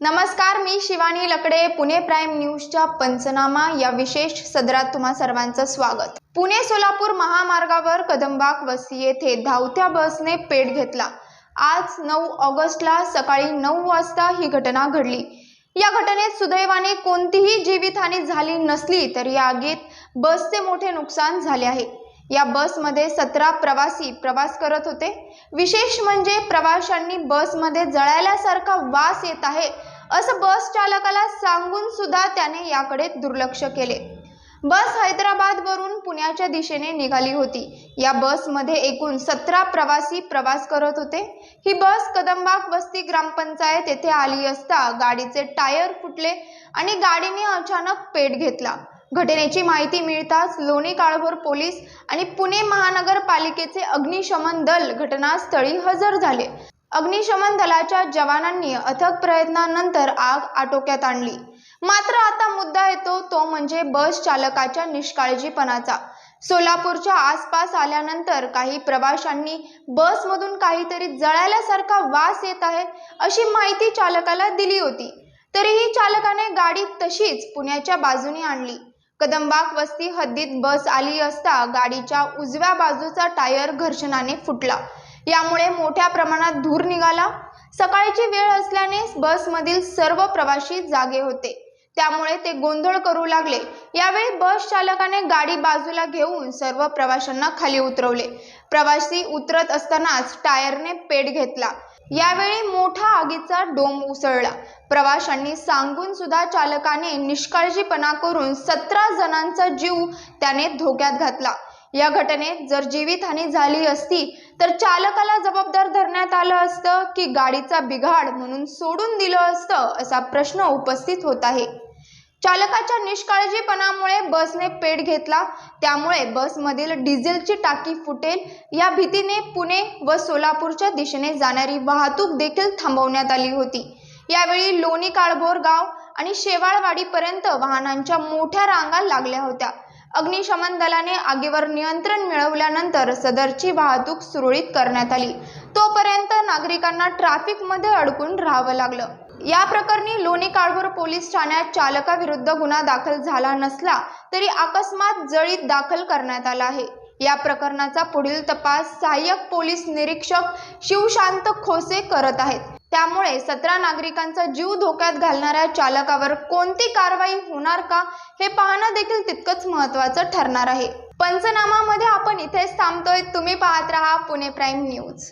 नमस्कार, मी शिवानी लकडे. पुणे प्राइम न्यूजच्या पंचनामा या विशेष सदरात तुम्हा सर्वांचं स्वागत. पुणे सोलापूर महामार्गावर कदमबाग वस्ती येथे धावत्या बसने पेट घेतला. आज 9 ऑगस्टला सकाळी 9 वाजता ही घटना घडली. या घटनेत सुदैवाने कोणतीही जीवितहानी झाली नसली तरी या आगीत बसचे मोठे नुकसान झाले आहे. या बसमध्ये 17 प्रवासी प्रवास करत होते. विशेष म्हणजे प्रवाशांनी बसमध्ये जळाल्यासारखा वास येत आहे असं बस चालकाला सांगून सुद्धा त्याने याकडे दुर्लक्ष केले. बस हैदराबाद वरून पुण्याच्या दिशेने निघाली होती. या बसमध्ये एकूण 17 प्रवासी प्रवास करत होते. ही बस कदमबाग वस्ती ग्रामपंचायत येथे आली असता गाडीचे टायर फुटले आणि गाडीने अचानक पेट घेतला. घटनेची माहिती मिळताच लोणी काळभोर पोलीस आणि पुणे महानगरपालिकेचे अग्निशमन दल घटनास्थळी हजर झाले. अग्निशमन दलाच्या जवानांनी अथक प्रयत्नानंतर आग आटोक्यात आणली. मात्र आता मुद्दा येतो तो म्हणजे बस चालकाच्या निष्काळजीपणाचा. सोलापूरच्या आसपास आल्यानंतर काही प्रवाशांनी बसमधून काहीतरी जळाल्यासारखा वास येत आहे अशी माहिती चालकाला दिली होती. तरीही चालकाने गाडी तशीच पुण्याच्या बाजूने आणली. कदमबाग वस्ती हद्दीत बस आली असता गाडीच्या उजव्या बाजूचा टायर घर्षणाने फुटला. यामुळे मोठ्या प्रमाणात धूर निघाला. सकाळची वेळ असल्याने बसमधील सर्व प्रवासी जागे होते, त्यामुळे ते गोंधळ करू लागले. यावेळी बस चालकाने गाडी बाजूला घेऊन सर्व प्रवाशांना खाली उतरवले. प्रवासी उतरत असतानाच टायरने पेट घेतला. यावेळी मोठा आगीचा डोंब उसळला. प्रवाशांनी सांगून सुद्धा चालकाने निष्काळजीपणा करून 17 जणांचा जीव त्याने धोक्यात घातला. या घटनेत जर जीवितहानी झाली असती तर चालकाला जबाबदार धरण्यात आलं असतं की गाडीचा बिघाड म्हणून सोडून दिलं असतं असा प्रश्न उपस्थित होत आहे. चालकाच्या निष्काळजीपणामुळे बसने पेट घेतला. त्यामुळे बसमधील डिझेलची टाकी फुटेल या भीतीने पुणे व सोलापूरच्या दिशेने जाणारी वाहतूक देखील थांबवण्यात आली होती. यावेळी लोणी काळभोर गाव आणि शेवाळवाडीपर्यंत वाहनांच्या मोठ्या रांगा लागल्या होत्या. अग्निशमन दलाने आगीवर नियंत्रण मिळवल्यानंतर सदरची वाहतूक सुरळीत करण्यात आली. तोपर्यंत नागरिकांना ट्रॅफिकमध्ये अडकून राहावं लागलं. या प्रकरणी लोणी काळभोर पोलीस ठाण्यात चालकाविरुद्ध गुन्हा दाखल झाला नसला तरी अकस्मात जळीत दाखल करण्यात आला आहे. या प्रकरणाचा पुढील तपास सहाय्यक पोलीस निरीक्षक शिवशांत खोसे करत आहेत. त्यामुळे 17 नागरिकांचा जीव धोक्यात घालणाऱ्या चालकावर कोणती कारवाई होणार का हे पाहणं देखील तितकंच महत्त्वाचं ठरणार आहे. पंचनामामध्ये आपण इथेच थांबतोय. तुम्ही पाहत रहा पुणे प्राइम न्यूज.